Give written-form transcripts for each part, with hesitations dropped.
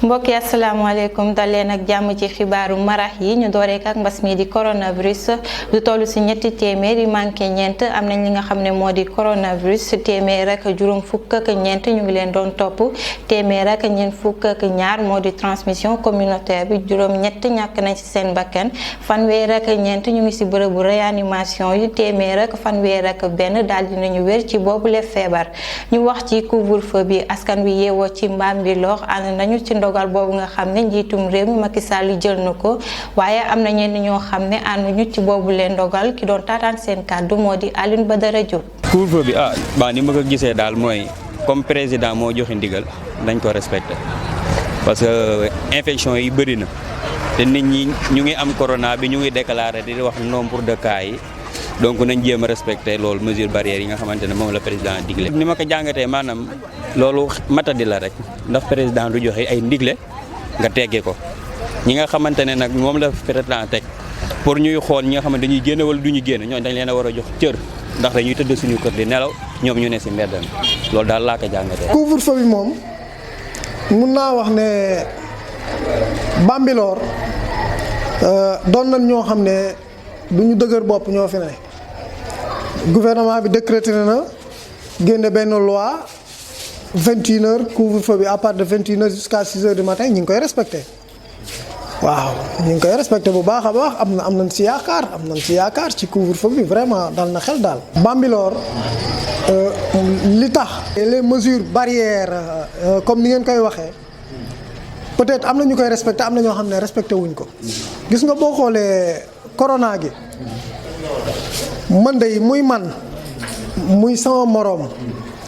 mbokk yi asalaamaaleykum dal leen ak jàmm ci xibaaru marax yi ñu dooree ak mbas mi di coronavirus lu toll si ñetti téeméer yi manqué ñeent am nañ li nga xam ne moo di coronavirus téeméer ak juróom fukk ak ñeent ñu ngi leen doon topp téeméer ak ñeent fukk ak ñaar moo di transmission communautaire bi juróom ñett ñàkk nañ ci seen bakkan fanweer ak ñeent ñu ngi si bërëbu réanimation yi téeméer ak fanweer ak benn daal dinañu wér ci boobule feebar ñu wax ci couvre-feu bi askan wi yeewoo ci Bambilor ànd nañu ci ndogal boobu nga xam ne njiitum réew mi Macky Sall jël na ko waaye am na ñenn ñoo xam ne ànduñu ci boobu leen ndogal ki doon taataan seen kàddu moo di Alioune Badara Diop. couvre-feu bi ni ma ko gisee daal mooy comme président moo joxe ndigal dañ ko respecté parce que infection yi bëri na te nit ñi ñu ngi am corona bi ñu ngi déclaré di wax nombre de cas yi donc nañ jéem a respecté loolu mesure barrière yi nga xamante ne moom la président digle. ni ma ko jàngatee maanaam loolu matadi la rek ndax président du joxe ay ndigle nga teggee ko ñi nga xamante ne nag moom la président teg pour ñuy xool ñi nga xamante dañuy génn wala du ñu génn ñooñu dañ leen a war a jox cër ndax dañuy tëdd suñu kër di nelaw ñoom ñu ne si mbedd mi loolu daal laa ko jàngatee. couvre-feu bi moom mun naa wax ne Bambilor doon nañ ñoo xam ne du ñu dëgër bopp ñoo fi ne gouvernement bi décrété na génne benn loi 21h couvre-feu bi à partir de 21h jusqu'à 6h du matin ñu ngi koy respecté waaw ñu ngi koy respecté bu baax a baax am nañ si yaakaar ci couvre-feu bi vraiment dal na xel daal. Bambilor li tax les mesures barrières comme ni ngeen koy waxee peut-être am na ñu koy respecté am na ñoo xam ne respecté wuñ ko gis nga boo xoolee corona gi man de muy man muy sama moroom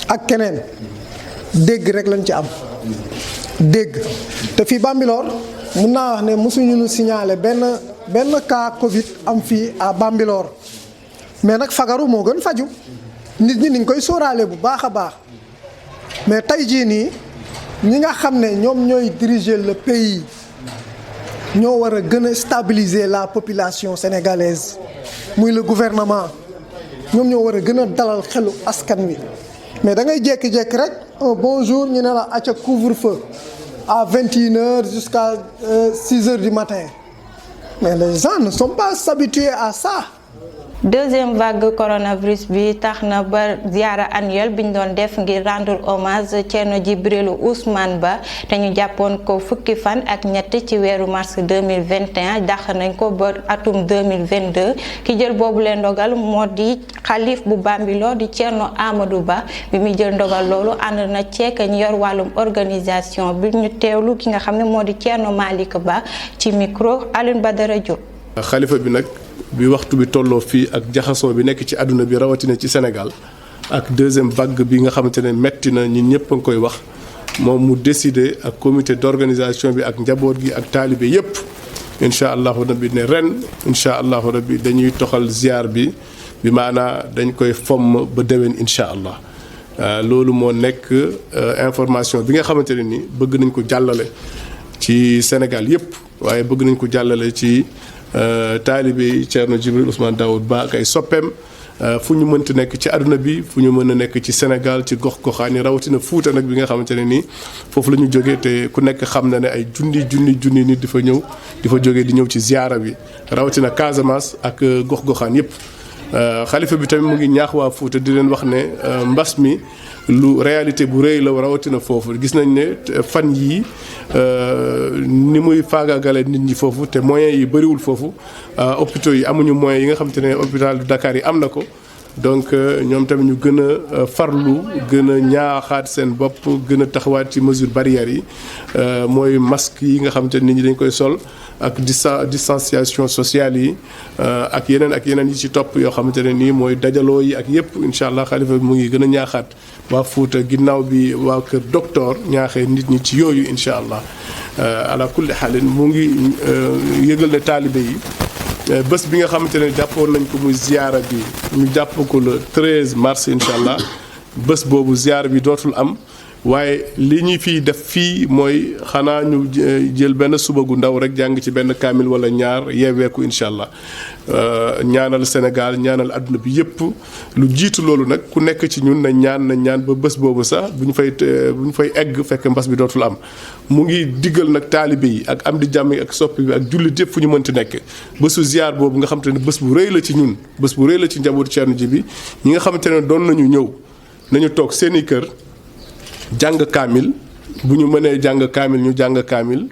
ak keneen dégg rek lañ ci am dégg te fii Bambilor mun naa wax ne mosuñu ñu signaler benn cas Covid am fii à Bambilor mais nag fagaru moo gën faju nit ñi niñ koy sóoraale bu baax a baax mais tey jii nii ñi nga xam ne ñoom ñooy diriger le pays ñoo war a gën a stabiliser la population sénégalaise muy le gouvernement ñoom ñoo war a gën a dalal xelu askan wi mais da ngay jékki-jékki rek un bonjour ñu ne la acca couvre-feu à 21h jusqu'à 6h du matin mais les gens ne sont pas habitués à ça. deuxième vague coronavirus bi tax na ba ziara annuelle bi ñu doon def ngir rendre hommage Thierno Djibril Ousmane Ba te ñu jàppoon ko fukki fan ak ñett ci weeru mars 2021 dàq nañ ko ba atum 2022 ki jël boobu leen ndogal moo di xalif bu Bambilor di Thierno Amadou Ba bi muy jël ndogal loolu ànd na ceek ñu yor wàllum organisation bi ñu teewlu ki nga xam ne moo di Thierno Malick Ba ci micro Alioune Badara Diop. xalifa bi nag bi waxtu bi tolloo fii ak jaxasoo bi nekk ci àdduna bi rawatina ci Sénégal ak deuxième vague bi nga xamante ne metti na ñun ñëpp a ngi koy wax moom mu décidé ak comité d'organisation bi ak njaboot gi ak taalibe yépp incha allahu rabbi ne ren incha allahu rabbi dañuy toxal ziar bi maanaa dañ koy fomm ba déwén incha allah loolu moo nekk information bi nga xamante ne ni bëgg nañ ko jàllale ci Sénégal yépp waaye bëgg nañ ko jàllale ci taalibe yi Thierno Djibril Ousmane Daoud Ba ak ay soppeem fu ñu mënti nekk ci àdduna bi fu ñu mën a nekk ci Sénégal ci gox-goxaan yi rawatina Fuuta nag bi nga xamante ne nii foofu la ñu jógee te ku nekk xam na ne ay junni nit di fa jógee di ñëw ci ziara bi rawatina Casamance ak gox-goxaan yépp xalifa bi tamit mu ngi ñaax waa Fuuta di leen wax ne mbas mi lu réalité bu rëy la rawatina foofu gis nañ ne fan yii ni muy faagaagale nit ñi foofu te moyens yi bëriwul foofu hôpitaux yi amuñu moyens yi nga xam te ne hôpital du Dakar yi am na ko donc ñoom tamit ñu gën a farlu gën a ñaaxaat seen bopp gën a taxawaat ci mesure barrières yi mooy masque yi nga xam te nit ñi dañ koy sol ak distanciation sociale yi ak yeneen yi ci topp yoo xamante ne nii mooy dajaloo yi ak yépp incha allah xalifa bi mu ngi gën a ñaaxaat waa Fuuta ginnaaw bi waa kër docteur ñaaxee nit ñi ci yooyu incha allah ala kulli xaalin mu ngi yëgal ne taalibe yi bés bi nga xamante ne jàppoon nañ ko muy ziara bi ñu jàpp ko le 13 mars incha allah bés boobu ziara bi dootul am waaye li ñuy fiy def fii mooy xanaa ñu jël benn suba gu ndaw rek jàng ci benn kaamil wala ñaar yeeweeku incha allah ñaanal Sénégal ñaanal adduna bi yépp lu jiitu loolu nag ku nekk ci ñun na ñaan ba bés boobu sax bu ñu fay egg fekk mbas bi dootul am mu ngi diggal nag taalibe yi ak am di jàmm yi ak soppi bi ak jullit yëpp fu ñu mënti nekk bésu ziar boobu nga xamante ne bés bu rëy la ci ñun bés bu rëy la ci njabootu Thierno Djiby ñi nga xamante ne doon nañu ñëw nañu toog seeni kër jàng kaamil bu ñu mënee jàng kaamil ñu jàng kaamil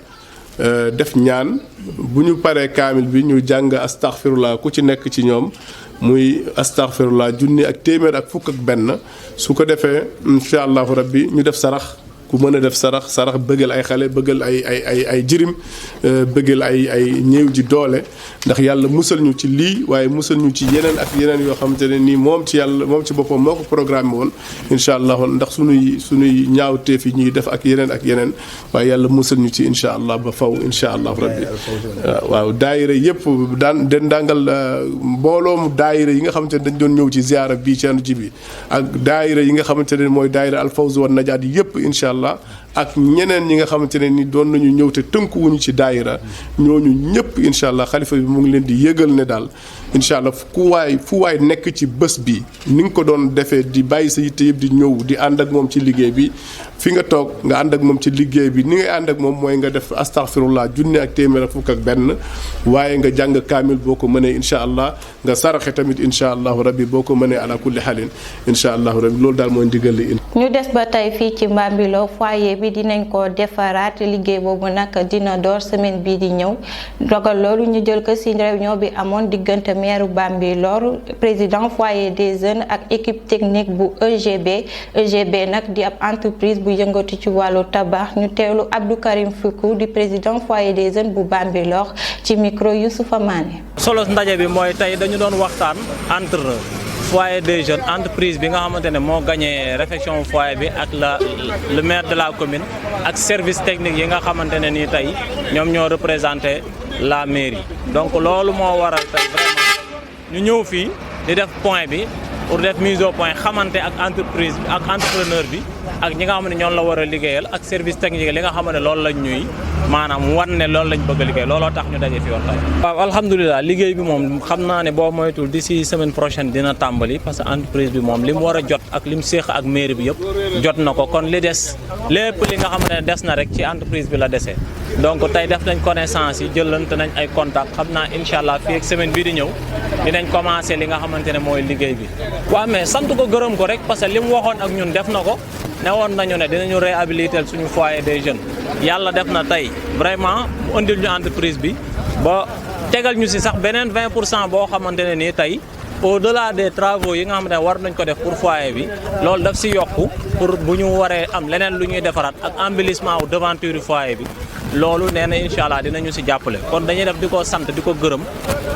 def ñaan bu ñu paree kaamil bi ñu jàng astaghfirullah ku ci nekk ci ñoom muy astaghfirullah junni ak téeméer ak fukk ak benn su ko defee incha allahu rabbi ñu def sarax ku mën a def sarax bëggal ay xale bëggal ay jirim bëggal ay ñéew ji doole ndax yàlla musal ñu ci lii waaye musal ñu ci yeneen ak yeneen yoo xamante ne nii moom ci boppam moo ko programme woon incha allah ndax sunuy ñaawteef yi ñuy def ak yeneen waaye yàlla musal ñu ci incha allah ba faw incha allah rabbi waaw daayira yëpp dangal mbooloomu daayira yi nga xamante ne dañ doon ñëw ci ziara bii Thierno Djiby ak daayira yi nga xamante ne mooy daayira Al Fawz wan Najaat yëpp incha allah ak ñeneen ñi nga xamante ne ni doon nañu ñëw te tënkuwuñu ci daayira ñooñu ñëpp incha allah xalifa bi mu ngi leen di yëgal ne daal incha allah fu waay nekk ci bés bi ni nga ko doon defee di bàyyi sa yitte yëpp di ñëw di ànd ak moom ci liggéey bi fi nga toog nga ànd ak moom ci liggéey bi ni ngay ànd ak moom mooy nga def astaghfirullah junni ak téeméer ak fukk ak benn waaye nga jàng kaamil boo ko mënee incha allah nga saraxe tamit incha allahu rabbi boo ko mënee ala kulli xalin incha allahu rabbi loolu daal mooy ndigal li. ñu des ba tey fii ci Bambilor foyer bi dinañ ko defaraat liggéey boobu nag dina door semaine bii di ñëw dogal loolu ñu jël ko ci réunion bi amoon diggante maire Bambilor président foyer des jeunes ak équipe technique bu EGB nag di ab entreprise bu yëngatu ci wàllu tabax ñu teewlu Abdou Karim Fikou di président foyer des jeunes bu Bambilor ci micro Youssoufa Mané. solo ndaje bi mooy tey dañu doon waxtaan entre foyer des jeunes entreprise bi nga xamante ne moo gagné réfection foyer bi ak le maire de la commune ak service technique yi nga xamante ne nii tey ñoom ñoo représenté la mairie donc loolu moo waral tey vraiment ñu ñëw fii di def point bi pour def mise au point xamante ak entreprise bi ak entrepreneur bi ak ñi nga xam ne ñoom la war a liggéeyal ak service technique li nga xam ne loolu lañ ñuy maanaam wan ne loolu lañ bëgg a liggéey looloo tax ñu daje fi woon tey. waaw alhamdulilah liggéey bi moom xam naa ne boo moytul d'ici semaine prochaine dina tàmbali parce que entreprise bi moom li mu war a jot ak li mu séeq ak mairie bi yëpp jot na ko kon li des lépp li nga xam ne des na rek ci entreprise bi la desee donc tey def nañ connaissance yi jëlante nañ ay contact xam naa incha allah fii ak semaine bii di ñëw dinañ commencé li nga xamante ne mooy liggéey bi. waaw mais sant ko gërëm ko rek parce que li mu waxoon ak ñun def na ko ne woon nañu ne dinañu réhabiliter suñu foyer des jeunes yàlla def na tey vraiment mu indil ñu entreprise bi ba tegal ñu si sax beneen 20% boo xamante ne nii tey au-delà des travaux yi nga xamante ne war nañ ko def pour foyer bi loolu daf si yokku pour bu ñu waree am leneen lu ñuy defaraat ak embellissement wu devanture foyer bi loolu nee na incha allah dinañu si jàppale kon dañuy def di ko sant di ko gërëm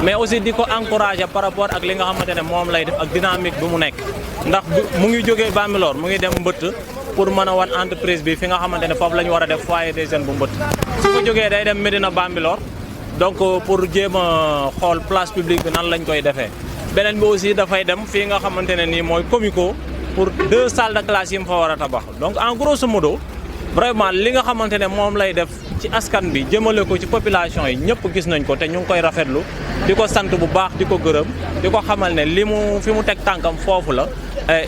mais aussi di ko encourager par rapport ak li nga xamante ne moom lay def ak dynamique bi mu nekk ndax mu ngi jógee Bambilor mu ngi dem Mbëtt pour mën a wan entreprise bi fi nga xamante ne foofu la ñu war a def foyer des jeunes bu Mbëtt su ko jógee day dem Médina Bambilor donc pour jéem a xool place publique bi nan lañ koy defee beneen bi aussi dafay dem fii nga xamante ne nii mooy Comico pour 2 salles de classe yi mu fa war a tabax donc en grosso modo vraiment li nga xamante ne moom lay def ci askan bi jëmale ko ci population yi ñëpp gis nañ ko te ñu ngi koy rafetlu di ko sant bu baax di ko gërëm di ko xamal ne li mu fi mu teg tànkam foofu la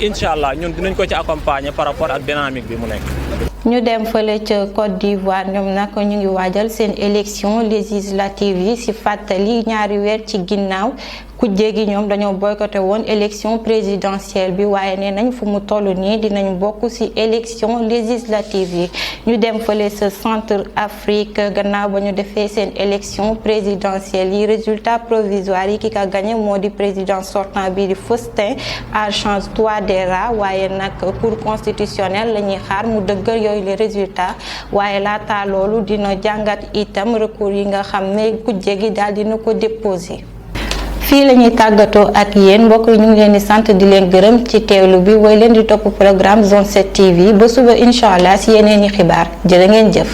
incha allah ñun dinañ ko ci accompagner par rapport ak dynamique bi mu nekk. ñu dem fële ca Côte d'Ivoire ñoom nag ñu ngi waajal seen élection législative yi ci fàttali ñaari weer ci ginnaaw kujje gi ñoom dañoo boycotté woon élection présidentielle bi waaye nee nañ fu mu toll nii dinañ bokk ci élection législative yi ñu dem fële sa centre Afrique gannaaw ba ñu defee seen élection présidentielle yi résultat provisoire yi ki ka gagné moo di président sortant bi di Faustin Archange Touadéra waaye nag cour constitutionnelle la ñuy xaar mu dëggal yooyu les résultats waaye laata loolu dina jàngat itam recours yi nga xam ne kujje gi daal dina ko déposé. fii la ñuy tàggatoo ak yéen mbokk yi ñu ngi leen di sant di leen gërëm ci teewlu bi woy leen di topp programme Zone 7 TV ba suba incha allah si yeneen i xibaar jërë ngeen jëf.